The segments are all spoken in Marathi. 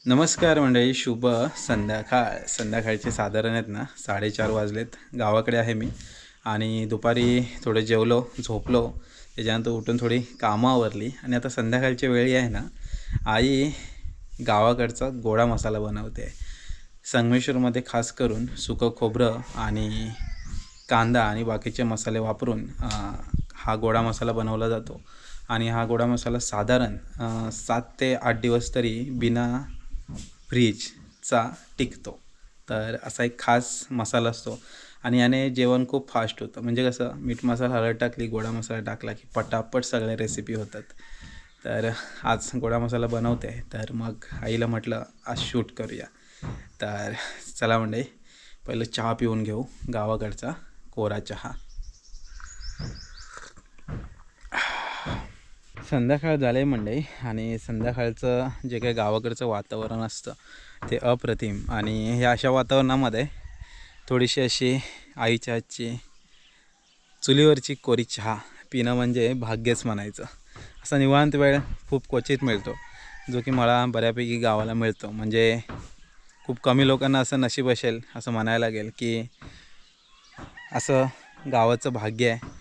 नमस्कार मंडळी, शुभ संध्याकाळचे साधारण आहेत ना 4:30 वाजलेत. गावाकडे आहे मी आणि दुपारी थोडं जेवलो, झोपलो. त्याच्यानंतर उठून थोडी कामं आवरली आणि आता संध्याकाळच्या वेळी आहे ना आई गावाकडचा गोडा मसाला बनवते. संगमेश्वरमध्ये खास करून सुकं खोबरं आणि कांदा आणि बाकीचे मसाले वापरून हा गोडा मसाला बनवला जातो. आणि हा गोडा मसाला साधारण 7 ते 8 दिवस तरी बिना फ्रीजचा टिकतो. तर असा एक खास मसाला असतो आणि याने जेवण खूप फास्ट होतं. म्हणजे कसं, मीठ मसाला हळद टाकली, गोडा मसाला टाकला की पटापट सगळ्या रेसिपी होतात. तर आज गोडा मसाला बनवते, तर मग आईला म्हटलं आज शूट करूया. तर चला मंडळी, पहिलं चहा पिऊन घेऊ, गावाकडचा कोरा चहा. संध्याकाळ झाले मंडळी आणि संध्याकाळचं जे काही गावाकडचं वातावरण असतं ते अप्रतिम. आणि ह्या अशा वातावरणामध्ये थोडीशी अशी आईच्या हातची चुलीवरची कोरी चहा पिणं म्हणजे भाग्यच म्हणायचं. असा निवांत वेळ खूप क्वचित मिळतो, जो की मला बऱ्यापैकी गावाला मिळतो. म्हणजे खूप कमी लोकांना असं नशीब असेल असं म्हणायला लागेल की असं गावाचं भाग्य आहे.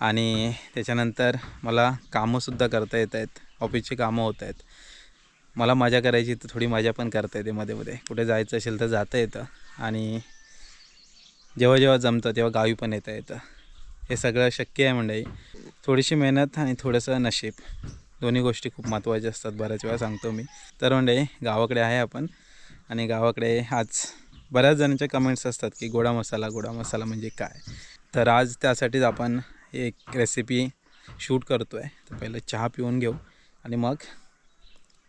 आणि त्याच्यानंतर मला कामंसुद्धा करता येत आहेत, ऑफिसची कामं होत आहेत. मला मजा करायची तर थोडी मजा पण करता येते, मध्ये मध्ये कुठे जायचं असेल तर जाता येतं. आणि जेव्हा जेव्हा जमतं तेव्हा गावी पण येता येतं. हे सगळं शक्य आहे मंडळी. थोडीशी मेहनत आणि थोडंसं नशीब, दोन्ही गोष्टी खूप महत्त्वाच्या असतात, बऱ्याच वेळा सांगतो मी. तर मंडळी, गावाकडे आहे आपण. आणि गावाकडे आज बऱ्याच जणांच्या कमेंट्स असतात की गोडा मसाला म्हणजे काय. तर आज त्यासाठीच आपण एक रेसिपी शूट करतो आहे. तर पहिलं चहा पिऊन घेऊ आणि मग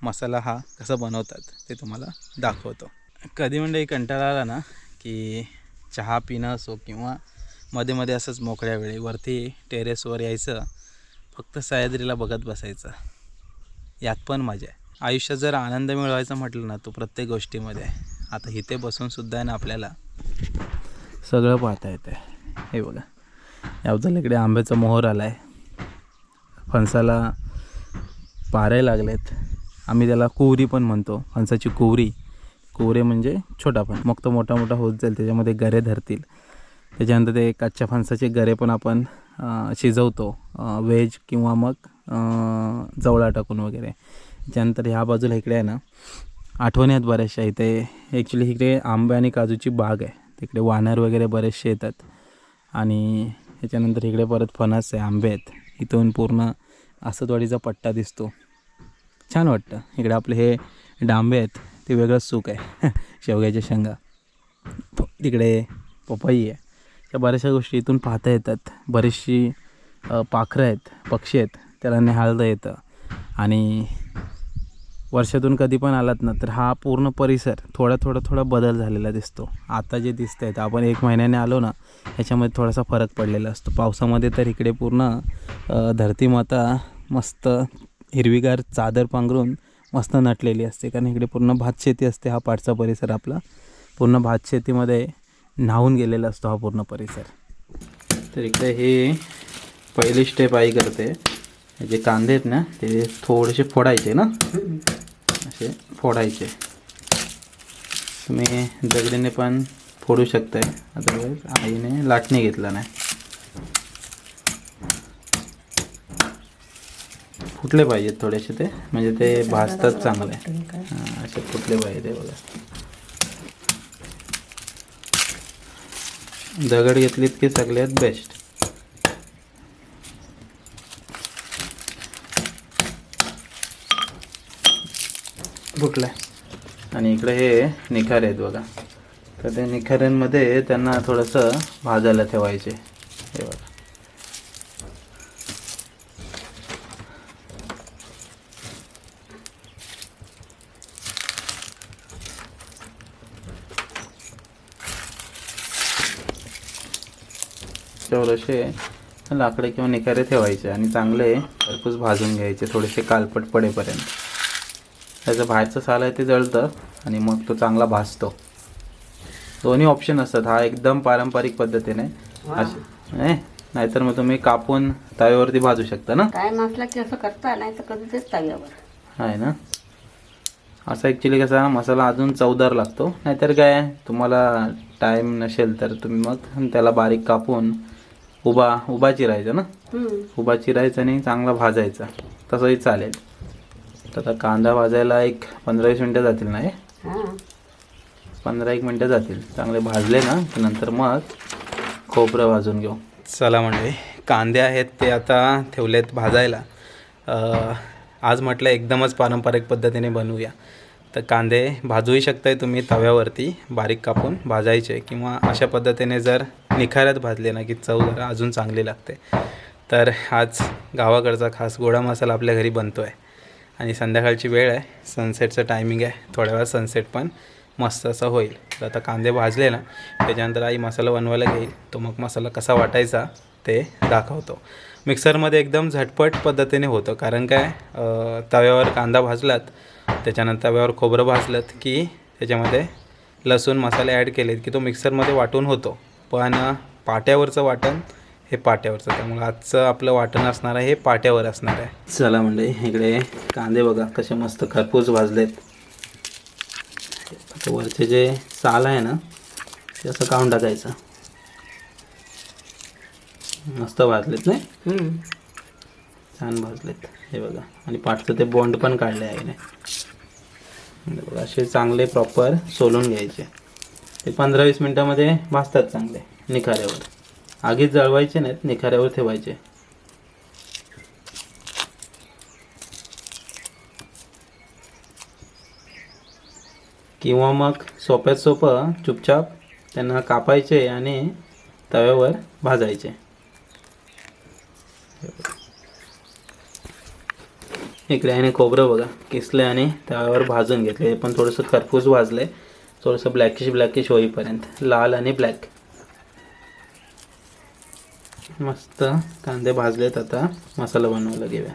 मसाला हा कसा बनवतात ते तुम्हाला दाखवतो. कधी मंडळी कंटाळा आला ना की चहा पिणं असो किंवा मध्ये मध्ये असंच मोकळ्या वेळी वरती टेरेसवर यायचं, फक्त सह्याद्रीला बघत बसायचं. यात पण मजा आहे. आयुष्यात जर आनंद मिळवायचा म्हटलं ना, तो प्रत्येक गोष्टीमध्ये आहे. आता इथे बसूनसुद्धा आहे ना आपल्याला सगळं पाहता येतं आहे. हे बघा, याबद्दल इकडे आंब्याचा मोहर आला आहे, फणसाला पारे लागलेत. आम्ही त्याला कुवरी पण म्हणतो, फणसाची कुवरे म्हणजे छोटा पण. मग तो मोठा मोठा होत जाईल, त्याच्यामध्ये गरे धरतील. त्याच्यानंतर ते कच्च्या फणसाचे गरे पण आपण शिजवतो, व्हेज किंवा मग जवळा टाकून वगैरे. त्याच्यानंतर ह्या बाजूला इकडे आहे ना आठवणी आहेत बऱ्याचशा. इथे ॲक्च्युली इकडे आंबे आणि काजूची बाग आहे, तिकडे वानर वगैरे बरेचसे येतात. आणि त्याच्यानंतर इकडे परत फणस आहे, आंबे आहेत. इथून पूर्ण आसतवाडीचा पट्टा दिसतो, छान वाटतं. इकडे आपले हे डांबे आहेत, ते वेगळंच सुख आहे. शेवग्याच्या शेंगा, तिकडे पपई आहे. त्या बऱ्याचशा गोष्टी इथून पाहता येतात. बरीचशी पाखरं आहेत, पक्षी आहेत, त्याला निहाळता येतं. आणि वर्षातून कधी पण आलात ना तर हा पूर्ण परिसर थोडा बदल झालेला दिसतो. आता जे दिसत आहेत, आपण 1 महिन्याने आलो ना, ह्याच्यामध्ये थोडासा फरक पडलेला असतो. पावसामध्ये तर इकडे पूर्ण धरती माता मस्त हिरवीगार चादर पांघरून मस्त नटलेली असते, कारण इकडे पूर्ण भातशेती असते. हा पाठचा परिसर आपला पूर्ण भातशेतीमध्ये न्हावून गेलेला असतो हा पूर्ण परिसर. तर इकडे हे पहिली स्टेप आई करते. जे कांदे आहेत ना ते थोडेसे फोडायचे ना, असे फोडायचे. तुम्ही दगडीने पण फोडू शकताय, अदरवाईज आईने लाटणी घेतला नाही. फुटले पाहिजेत थोडेसे ते, म्हणजे ते भाजतात चांगले. हां, असे फुटले पाहिजे. बघा, दगड घेतलीत की सगळ्यात बेस्ट. फुटलं. आणि इकडे हे निखारे आहेत बघा, तर त्या निखाऱ्यांमध्ये त्यांना थोडंसं भाजायला ठेवायचे. हे बघा, थोडेसे लाकडे किंवा निखारे ठेवायचे आणि चांगले भरपूर भाजून घ्यायचे, थोडेसे कालपट पडेपर्यंत. त्याचं बाहेरचं साल आहे ते जळतं आणि मग तो चांगला भाजतो. दोन्ही ऑप्शन असतात. हा एकदम पारंपरिक पद्धतीने असे, नाहीतर मग तुम्ही कापून तव्यावरती भाजू शकता ना. टाइम असला की असं करता, नाही तर कधी तेच तव्यावर आहे ना. असा ॲक्च्युली कसा मसाला अजून चवदार लागतो. नाहीतर काय तुम्हाला टाईम नसेल तर तुम्ही मग त्याला बारीक कापून उभा चिरायचा ना, उभा चिरायचा आणि चांगला भाजायचा, तसंही चालेल. तर आता कांदा भाजायला एक 15-20 मिनटं जातील ना, 15-1 मिनटं जातील. चांगले भाजले ना की नंतर मग खोबरं भाजून घेऊ. चला म्हणजे कांदे आहेत ते आता ठेवलेत भाजायला. आज म्हटलं एकदमच पारंपरिक पद्धतीने बनवूया. तर कांदे भाजूही शकताय तुम्ही तव्यावरती बारीक कापून भाजायचे, किंवा अशा पद्धतीने जर निखाऱ्यात भाजले ना की चव जरा अजून चांगली लागते. तर आज गावाकडचा खास गोडा मसाला आपल्या घरी बनतो आहे आणि संध्याकाळची वेळ आहे, सनसेटचं टायमिंग आहे. थोड्या वेळात सनसेट पण मस्त असं होईल. तर आता कांदे भाजले ना त्याच्यानंतर आई मसाला बनवायला घेईल. तो मग मसाला कसा वाटायचा ते दाखवतो. मिक्सरमध्ये एकदम झटपट पद्धतीने होतं, कारण काय तव्यावर कांदा भाजलात, त्याच्यानंतर तव्यावर खोबरं भाजलं की त्याच्यामध्ये लसूण मसाले ॲड केलेत की तो मिक्सरमध्ये वाटून होतो. पण पाट्यावरचं वाटण हे पाट्यावरचं, त्यामुळे आजचं आपलं वाटण असणार आहे हे पाट्यावर असणार आहे. चला म्हणजे इकडे कांदे बघा कसे मस्त खरपूस भाजलेत. वरचे जे साल आहे ना ते असं काढून टाकायचं. मस्त भाजलेत नाही, छान भाजलेत हे बघा. आणि पाठचं ते बोंड पण काढले आहे ना बघा. असे चांगले प्रॉपर सोलून घ्यायचे. ते 15-20 मिनटामध्ये भाजतात चांगले निखाऱ्यावर. आगीत जळवायचे नाहीत, निखाऱ्यावर ठेवायचे. किंवा मग सोप्यात सोपं चुपचाप त्यांना कापायचे आणि तव्यावर भाजायचे. इकडे आहे खोबरं बघा किसले आणि तव्यावर भाजून घेतले. पण थोडंसं खरपूस भाजले, थोडंसं ब्लॅकिश होईपर्यंत, लाल आणि ब्लॅक. मस्त कांदे भाजलेत. आता मसाला बनवायला घेऊया.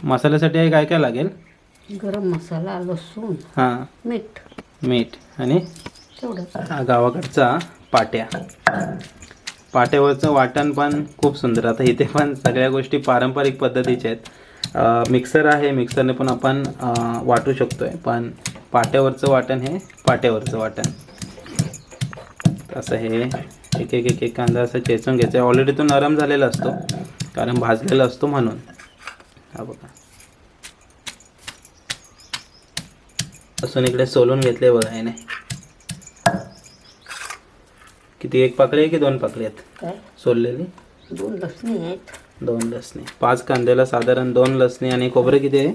मसाल्यासाठी काय काय लागेल? गरम मसाला, लसूण, हां, मीठ आणि गावाकडचा पाट्यावरचं वाटण पण खूप सुंदर. आता इथे पण सगळ्या गोष्टी पारंपरिक पद्धतीच्या आहेत. मिक्सर आहे, मिक्सरने पण आपण वाटू शकतोय, पण पाट्यावरचं वाटण हे पाट्यावरचं वाटण. असं हे एक कांदा असं चेचून घ्यायचं. ऑलरेडी तो नरम झालेला असतो कारण भाजलेला असतो म्हणून. हा बघा लसूण इकडे सोलून घेतले बघा याने. किती, एक पाकळी आहे की 2 पाकळी आहेत सोललेली? 2 लसणी आहेत. 2 लसणी. 5 कांद्याला साधारण 2 लसणी. आणि खोबरं किती आहे?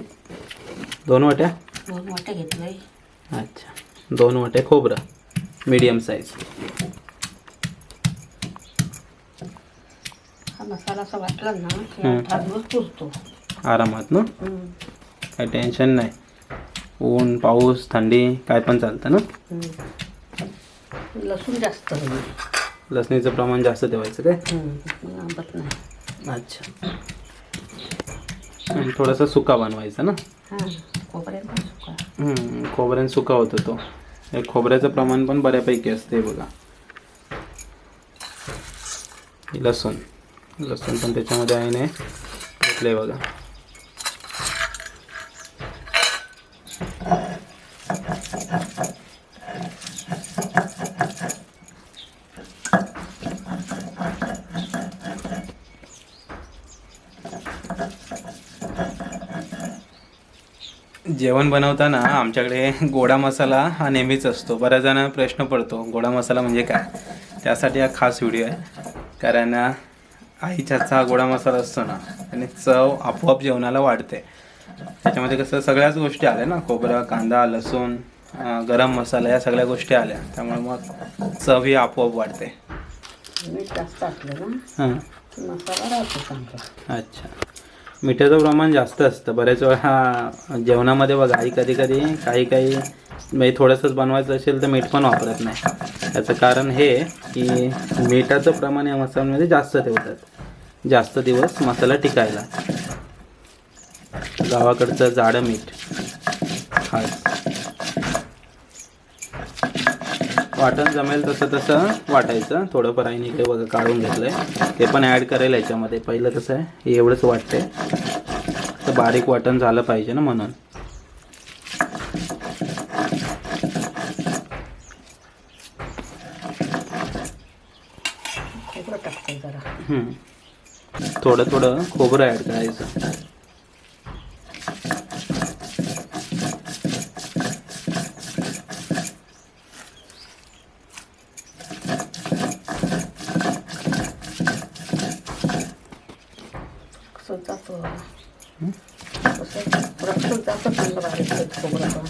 2 वाट्या. 2 वाट्या घेतलंय. अच्छा, 2 वाट्या खोबरं मीडियम साईज. हा मसाला असा वाटला ना की 8 दिवस पुरतो आरामात ना, काही टेन्शन नाही. ऊन पाऊस थंडी काय पण चालतं ना. लसूण जास्त हवी, लसणीचं प्रमाण जास्त ठेवायचं काय? आंबट नाही. अच्छा. आणि थोडासा सुका बनवायचा ना. खोबऱ्याने सुका होतो तो. खोबऱ्याचं प्रमाण पण बऱ्यापैकी असते बघा. लसूण पण त्याच्यामध्ये आहे ना घेतलंय बघा. जेवण बनवताना आमच्याकडे गोडा मसाला हा नेहमीच असतो. बऱ्याच जणांना प्रश्न पडतो गोडा मसाला म्हणजे काय. त्यासाठी हा खास व्हिडिओ आहे, कारण आईच्या हातचा हा गोडा मसाला असतो ना आणि चव आपोआप जेवणाला वाढते. त्याच्यामध्ये कसं सगळ्याच गोष्टी आल्या ना, खोबरं, कांदा, लसूण, गरम मसाला, या सगळ्या गोष्टी आल्या, त्यामुळे मग चव ही आपोआप वाढते. मीठ जास्त असलं ना मसाला राहतो चांगला. अच्छा, मिठाचं प्रमाण जास्त असतं बऱ्याच वेळा जेवणामध्ये बघा. आई कधी काही म्हणजे थोडंसंच बनवायचं असेल तर मीठ पण वापरत नाही. याचं कारण हे की मिठाचं प्रमाण या मसाल्यामध्ये जास्त ठेवतात, जास्त दिवस मसाला टिकायला. गावाकडचं जाडं मीठ खास. वाटण जमेल तसं वाटायचं. थोडंफार आईने इकडे बघा काढून घेतलंय, ते पण ॲड करायला याच्यामध्ये. पहिलं कसं आहे हे एवढंच वाटतंय, तर बारीक वाटण झालं पाहिजे ना म्हणून. लागते जरा. थोडं थोडं खोबरं ॲड करायचं. कसं जातो रक्षण जातं चांगलं बारीक खोबरं पण.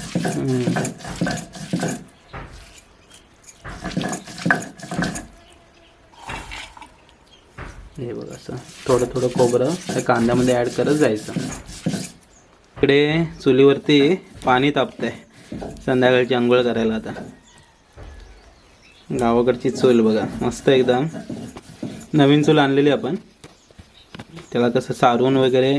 हे बघ असं थोडं थोडं खोबरं त्या कांद्यामध्ये ॲड करत जायचं. इकडे चुलीवरती पाणी तापतंय संध्याकाळची आंघोळ करायला. आता गावाकडची चूल बघा मस्त एकदम. नवीन चूल आणलेली आपण. त्याला कसं सारून वगैरे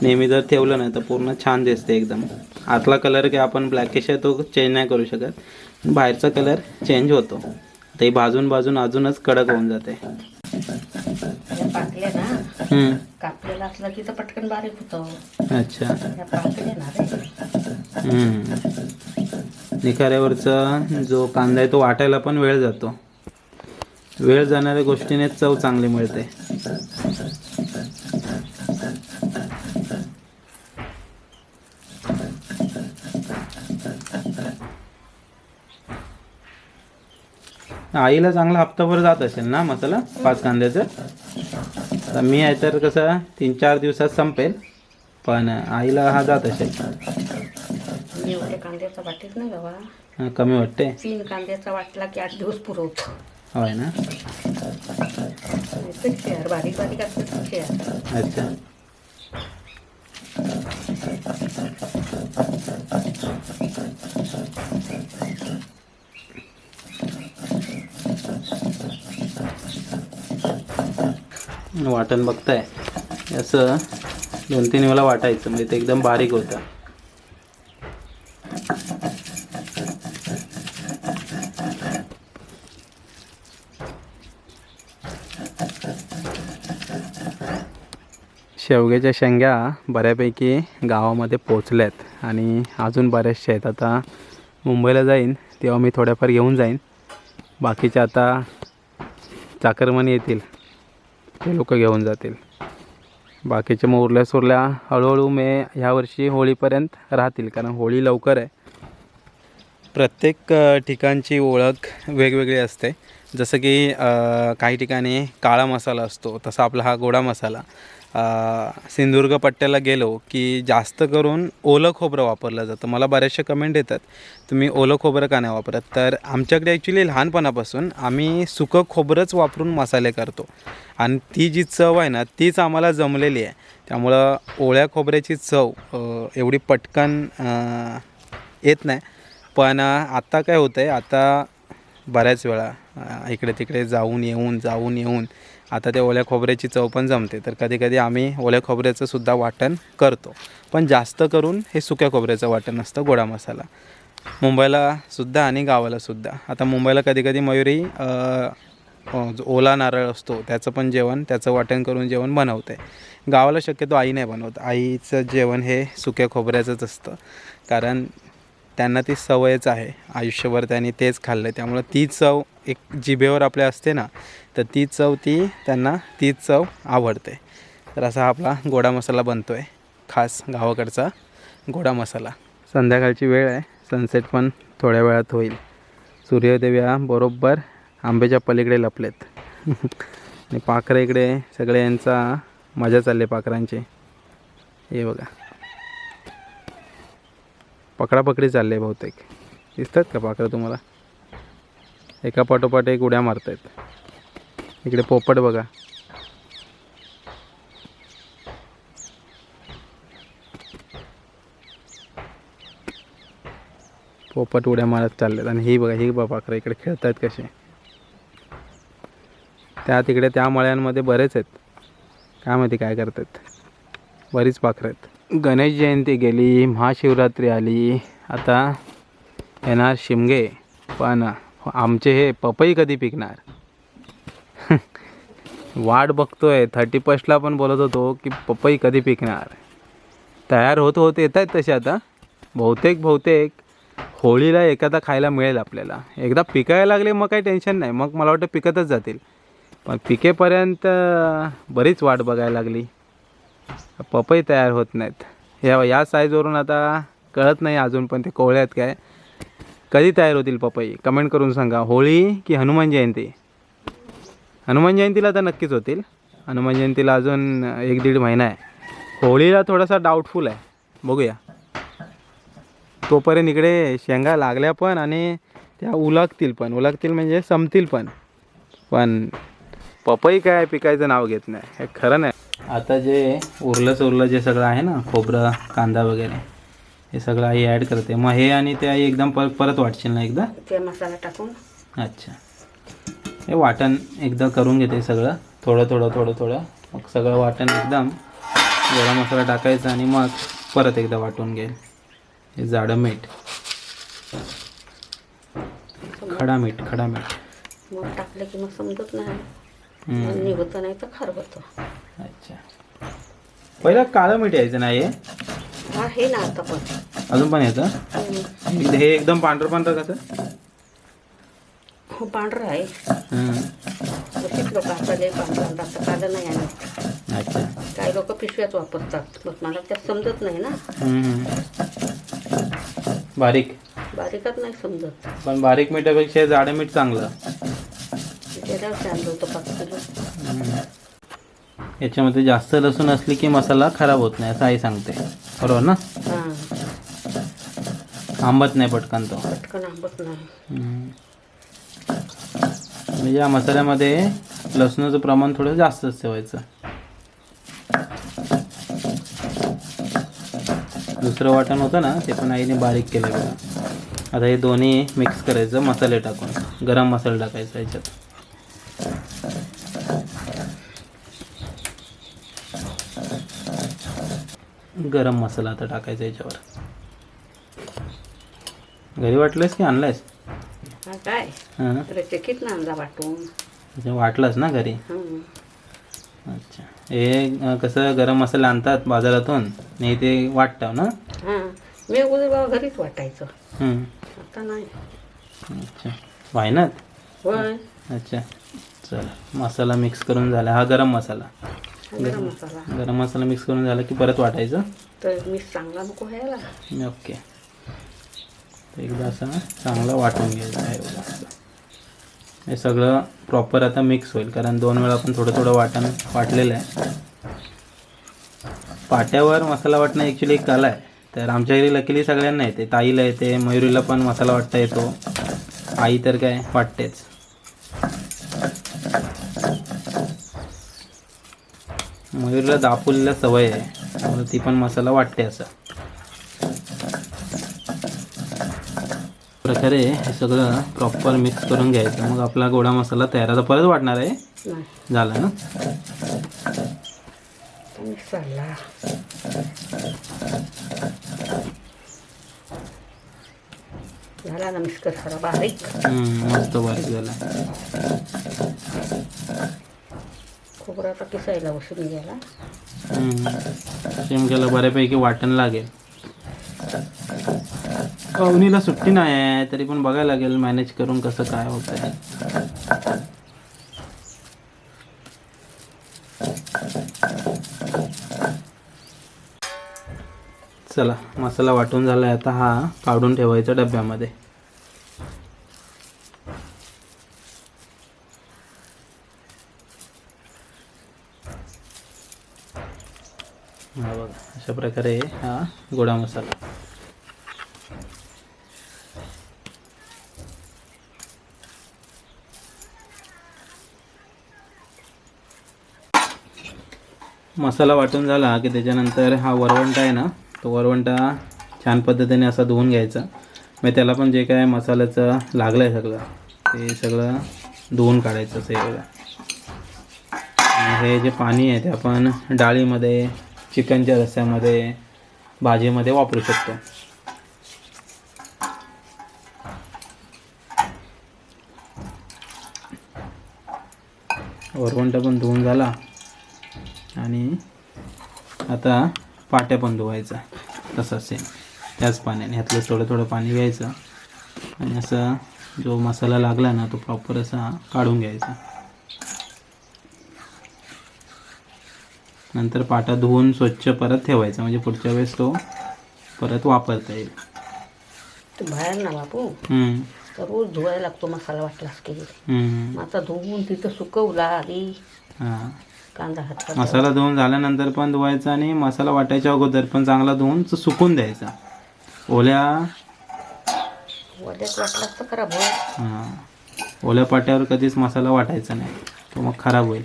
नेहमी जर ठेवलं ना तर पूर्ण छान दिसते एकदम. आतला कलर काय आपण ब्लॅकिश आहे तो चेंज नाही करू शकत, बाहेरचा कलर चेंज होतो. ते भाजून भाजून अजूनच कडक होऊन जाते. पाकल्या ना कापलेला असला की तर पटकन बारीक होतं. अच्छा. पाकल्या ना रे. निखाऱ्यावरचा जो कांदा आहे तो वाटायला पण वेळ जातो. वेळ जाणाऱ्या गोष्टीने चव चांगली मिळते. आईला चांगला हप्ताभर जात असेल ना मसाला 5 कांद्याचं. तर मी आहे तर कसं 3-4 दिवसात संपेल, पण आईला हा जात असेल. मी एवढ्या कांद्याचा वाटीत नाही बाबा. कमी वाटते. 3 कांद्याचा वाटला की 8 दिवस पुरवतो. होय ना. शेअर बारीक बारीक असते शेअर. अच्छा. वाटण बघताय असं 2-3 वेळा वाटायचं म्हणजे ते एकदम बारीक होतं. शेवग्याच्या शेंगा बऱ्यापैकी गावामध्ये पोचल्यात आणि अजून बऱ्याचशा आहेत. आता मुंबईला जाईन तेव्हा मी थोड्याफार घेऊन जाईन. बाकीच्या आता चाकरमानी येतील ते लोक घेऊन जातील. बाकीचे मग उरल्या सुरल्या हळूहळू ह्या वर्षी होळीपर्यंत राहतील, कारण होळी लवकर आहे. प्रत्येक ठिकाणची ओळख वेगवेगळी असते. जसं की काही ठिकाणी काळा मसाला असतो, तसा आपला हा गोडा मसाला. सिंधुदुर्ग पट्ट्याला गेलो की जास्त करून ओलं खोबरं वापरलं जातं. मला बऱ्याचशा कमेंट येतात तुम्ही ओलं खोबरं का नाही वापरत. तर आमच्याकडे ॲक्च्युली लहानपणापासून आम्ही सुकं खोबरंच वापरून मसाले करतो आणि ती जी चव आहे ना तीच आम्हाला जमलेली आहे. त्यामुळं ओळ्या खोबऱ्याची चव एवढी पटकन येत नाही. पण आता काय होतं आहे, आता बऱ्याच वेळा इकडे तिकडे जाऊन येऊन आता त्या ओल्या खोबऱ्याची चव पण जमते. तर कधी कधी आम्ही ओल्या खोबऱ्याचं सुद्धा वाटण करतो, पण जास्त करून हे सुक्या खोबऱ्याचं वाटण असतं गोडा मसाला. मुंबईला सुद्धा आणि गावाला सुद्धा. आता मुंबईला कधी कधी मयुरी जो ओला नारळ असतो त्याचं पण जेवण, त्याचं वाटण करून जेवण बनवते. गावाला शक्यतो आई नाही बनवत. आईचं जेवण हे सुक्या खोबऱ्याचंच असतं, कारण त्यांना ती सवयच आहे. आयुष्यभर त्यांनी तेच खाल्लं आहे. त्यामुळं ती चव एक जिभेवर आपल्या असते ना, तर ती चव त्यांना तीच चव आवडते. तर असा आपला गोडा मसाला बनतो आहे, खास गावाकडचा गोडा मसाला. संध्याकाळची वेळ आहे, सनसेट पण थोड्या वेळात होईल. सूर्योदय बरोबर आंब्याच्या पलीकडे लपलेत आणि पाखरं इकडे सगळे यांचा मजा चालली पाखरांची. हे बघा पकडापकडी चालली आहे बहुतेक. दिसतात का पाखरं तुम्हाला? एका पाठोपाठ एक उड्या मारत आहेत. इकडे पोपट बघा. पोपट उड्या मारत चाललेत आणि ही बघा पाखरं इकडे खेळत आहेत कसे. तिकडे त्या मळ्यांमध्ये बरेच आहेत, काय माहिती काय करतात. बरीच पाखरं आहेत. गणेश जयंती गेली, महाशिवरात्री आली, आता येणार शिमगे. पण आमचे हे पपई कधी पिकणार वाट बघतोय. 31ला पण बोलत होतो की पपई कधी पिकणार. तयार होत येत आहेत तसे. आता बहुतेक होळीला एखादा खायला मिळेल आपल्याला. एकदा पिकायला लागले मग काही टेन्शन नाही, मग मला वाटतं पिकतच जातील. पण पिकेपर्यंत बरीच वाट बघायला लागली. पपई तयार होत नाहीत. या साईजवरून आता कळत नाही अजून पण ते कोवळे आहेत काय. कधी तयार होतील पपई कमेंट करून सांगा. होळी की हनुमान जयंती? हनुमान जयंतीला तर नक्कीच होतील. हनुमान जयंतीला अजून 1-1.5 महिना आहे. होळीला थोडासा डाऊटफुल आहे, बघूया. तोपर्यंत इकडे शेंगा लागल्या पण आणि त्या उलगतील म्हणजे संपतील पण पपई काय पिकायचं नाव घेत नाही. हे खरं नाही. आता जे उरलं जे सगळं आहे ना, खोबरं कांदा वगैरे, हे सगळं आई ॲड करते. मग हे आणि ते आई एकदम परत वाटशील ना एकदा? ते मसाला टाकून. अच्छा, हे वाटण एकदा करून घेते सगळं, थोडं. मग सगळं वाटण एकदम गरम मसाला टाकायचा आणि मग परत एकदा वाटून घेईल. हे जाडं मीठ, खडा मीठ. मग टाकलं की मग समजत नाही, मग निघत नाही तर खरबतं. अच्छा, पहिला काळं मीठ यायचं नाही? हा, हे ना आता पण अजून पण येतं? हे एकदम पांढरं कसं? हो, पांढरं आहे. अशीच लोक आता लय पांढरं आता कालं नाही आहे. अच्छा, काही लोक पिशव्याच वापरतात, मग मला त्यात समजत नाही ना. बारीकच नाही समजत. पण बारीक मिठापेक्षा जाडं मीठ चांगलं. त्याच्यावर आणलं होतं 5 किलो. याच्यामध्ये जास्त लसूण असली की मसाला खराब होत नाही असं आई सांगते, बरोबर ना? हां, आंबत नाही पटकन तो. पटकन आंबत नाही. म्हणजे या मसाल्यामध्ये लसणाचं प्रमाण थोडं जास्तच ठेवायचं. दुसरं वाटण होतं ना, ते पण आईने बारीक केलं बघा. आता हे दोन्ही मिक्स करायचं मसाले टाकून. गरम मसाला टाकायचा याच्यात. गरम मसाला आता टाकायचा याच्यावर. घरी वाटलंयस की आणलायस? हा, काय हां, चकीत ना आणला वाटून. म्हणजे वाटलंस ना घरी? अच्छा, हे कसं गरम मसाला आणतात बाजारातून नाही ते वाटतं ना? हां, मी अगोदर बाबा घरीच वाटायचं, आता नाही. अच्छा, वायनात? होय, अच्छा, चला मसाला मिक्स करून झाला. हा गरम मसाला. गरम मसाला मिक्स करून झाला की परत वाटायचं. तर मी चांगला नको ह्याला. ओके, एकदा असं चांगलं वाटून घ्यायचं आहे. हे सगळं प्रॉपर आता मिक्स होईल, कारण 2 वेळा आपण थोडं वाटलेलं आहे. पाट्यावर मसाला वाटणं ॲक्च्युली एक कला आहे. तर आमच्या घरी लकीली सगळ्यांना येते. ताईला येते, मयुरीला पण मसाला वाटता येतो. आई तर काय वाटतेच. मयुरीला दापोलीला सवय आहे, त्यामुळे ती पण मसाला वाटते. असं प्रकारे हे सगळं प्रॉपर मिक्स करून घ्यायचं. मग आपला गोडा मसाला तयार. आता परत वाटणार आहे. झालं ना? झाला ना मिक्स कर बारीक. मस्त बारीक झाला. खोबरं आता किसायला बसून गेला. शेमग्याला बऱ्यापैकी वाटण लागेल. अवनीला सुट्टी नाही आहे, तरी पण बघायला लागेल मॅनेज करून कसं काय होत आहे. चला, मसाला वाटून झाला आहे. आता हा काढून ठेवायचा डब्यामध्ये. हा बघा, अशा प्रकारे हा गोडा मसाला. मसाला वाटून झाला की त्याच्यानंतर हा वरवंटा आहे ना, तो वरवंटा छान पद्धतीने असा धुवून घ्यायचा. मग त्याला पण जे काय मसाल्याचं लागलं आहे सगळं, ते सगळं धुवून काढायचं सगळं. हे जे पाणी आहे ते आपण डाळीमध्ये, चिकनच्या रस्स्यामध्ये, भाजीमध्ये वापरू शकतो. वरवंटा पण धुवून झाला आणि आता पाट्या पण धुवायचा तसंच सेम त्याच पाण्याने. ह्यातलं थोडं पाणी घ्यायचं आणि असं जो मसाला लागला ना तो प्रॉपर असा काढून घ्यायचा. नंतर पाटा धुवून स्वच्छ परत ठेवायचा, म्हणजे पुढच्या वेळेस तो परत वापरता येईल. ते बाहेर ना बापू हम्म, तर रोज धुवायला लागतो मसाला वाटलास की. हम्म. मग आता धुवून तिथं सुकवला आधी हां, कांदा हातात मसाला धुवून झाल्यानंतर पण धुवायचा आणि मसाला वाटायच्या अगोदर पण चांगला धुवून सुकून द्यायचा. ओल्या वड्यात वाटलास तर खराब होईल. हां, ओल्या पाट्यावर कधीच मसाला वाटायचा नाही, तो मग खराब होईल.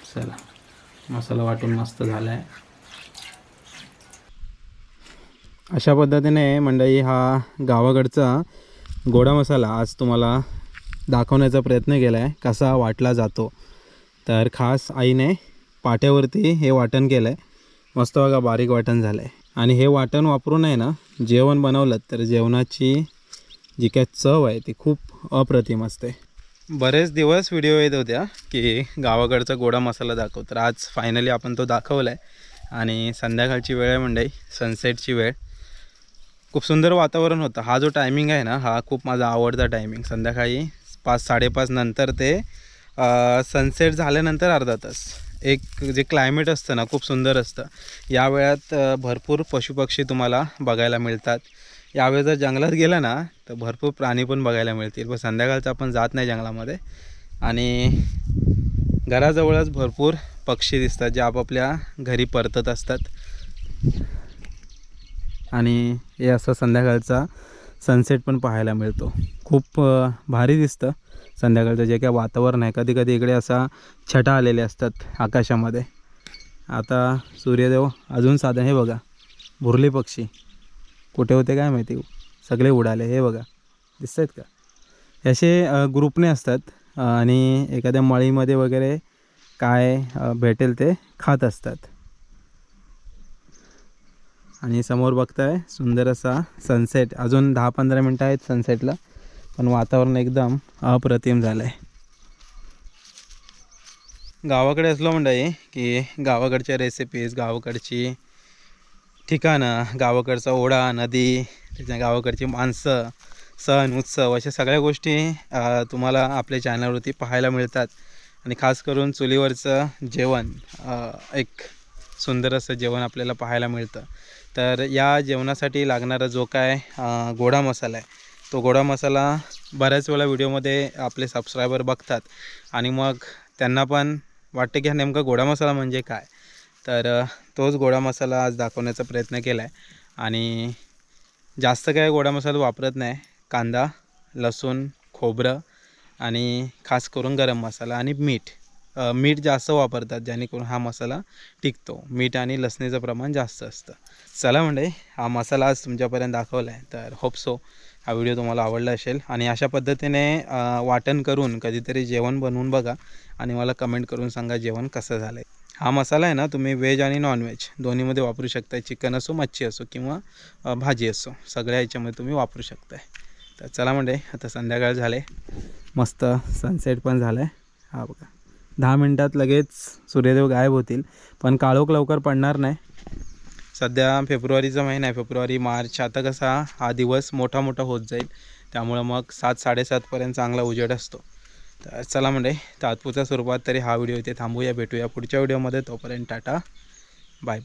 चला, मसाला वाटून मस्त झाला आहे. अशा पद्धतीने मंडळी हा गावाकडचा गोडा मसाला आज तुम्हाला दाखवण्याचा प्रयत्न केला आहे, कसा वाटला जातो. तर खास आईने पाट्यावरती हे वाटण केलं आहे. मस्त बघा बारीक वाटण झालं आहे. आणि हे वाटण वापरून आहे ना जेवण बनवलं तर जेवणाची जी काय चव आहे ती खूप अप्रतिम असते. बरेच दिवस व्हिडिओ येत होत्या की गावाकडचा गोडा मसाला दाखव, तर आज फायनली आपण तो दाखवला आहे. आणि संध्याकाळची वेळ आहे मंडळी, सनसेटची वेळ. खूप सुंदर वातावरण होतं. हा जो टायमिंग आहे ना हा खूप माझा आवडता टायमिंग, संध्याकाळी 5-5:30 नंतर ते सनसेट झाल्यानंतर अर्धा तास एक जे क्लायमेट असतं ना खूप सुंदर असतं. या वेळात भरपूर पशुपक्षी तुम्हाला बघायला मिळतात. यावेळी जर जंगलात गेलं ना तर भरपूर प्राणी पण बघायला मिळतील. पण संध्याकाळचं आपण जात नाही जंगलामध्ये. आणि घराजवळच भरपूर पक्षी दिसतात जे आपापल्या घरी परतत असतात. आणि हे असं संध्याकाळचा सनसेट पण पाहायला मिळतो. खूप भारी दिसतं संध्याकाळचं जे काय वातावरण आहे. कधी कधी इकडे असा छटा आलेले असतात आकाशामध्ये. आता सूर्यदेव अजून साधा, हे बघा भुरली पक्षी कुठे होते काय माहिती, सगळे उडाले. हे बघा दिसत आहेत का, असे ग्रुपने असतात आणि एखाद्या मळीमध्ये वगैरे काय भेटेल ते खात असतात. आणि समोर बघताय सुंदर असा सनसेट. अजून 10-15 मिनटं आहेत सनसेटला, पण वातावरण एकदम अप्रतिम झालं आहे. गावाकडे असलो मंडळी की गावाकडच्या रेसिपीज, गावाकडची ठिकाणं, गावाकडचा ओढा नदी, त्याच्या गावाकडची माणसं, सण उत्सव, अशा सगळ्या गोष्टी तुम्हाला आपल्या चॅनलवरती पाहायला मिळतात. आणि खास करून चुलीवरचं जेवण, एक सुंदर असं जेवण आपल्याला पाहायला मिळतं. तर या जेवणासाठी लागणारा जो काय गोडा मसाला आहे, तो गोडा मसाला बऱ्याच वेळा व्हिडिओमध्ये आपले सबस्क्रायबर बघतात आणि मग त्यांना पण वाटतं की हा नेमका गोडा मसाला म्हणजे काय. तर तोच गोडा मसाला आज दाखवण्याचा प्रयत्न केला आहे. आणि जास्त काय गोडा मसाला वापरत नाही. कांदा, लसूण, खोबरं आणि खास करून गरम मसाला आणि मीठ. मीठ जास्त वापरतात जेणेकरून हा मसाला टिकतो. मीठ आणि लसणीचं प्रमाण जास्त असतं. चला म्हणजे हा मसाला आज तुमच्यापर्यंत दाखवला आहे. तर होप सो हा व्हिडिओ तुम्हाला आवडला असेल. आणि अशा पद्धतीने वाटण करून कधीतरी जेवण बनवून बघा आणि मला कमेंट करून सांगा जेवण कसं झालं आहे. हा मसाला आहे ना तुम्ही व्हेज आणि नॉनव्हेज दोन्हीमध्ये वापरू शकताय. चिकन असो, मच्छी असो किंवा भाजी असो, सगळ्या ह्याच्यामध्ये तुम्ही वापरू शकताय. तर चला म्हणजे आता संध्याकाळ झाले, मस्त सनसेट पण झालं आहे. हा बघा 10 मिनटात लगेच सूर्यदेव गायब होतील. पण काळोख लवकर पडणार नाही. सध्या फेब्रुवारीचा महिना आहे, फेब्रुवारी मार्च. आता कसा हा दिवस मोठा मोठा होत जाईल, त्यामुळं मग 7-7:30पर्यंत चांगला उजेड असतो. तर चला म्हणजे तात्पुरत्या स्वरूपात तरी हा व्हिडिओ इथे थांबूया. भेटूया पुढच्या व्हिडिओमध्ये. तोपर्यंत टाटा बाय.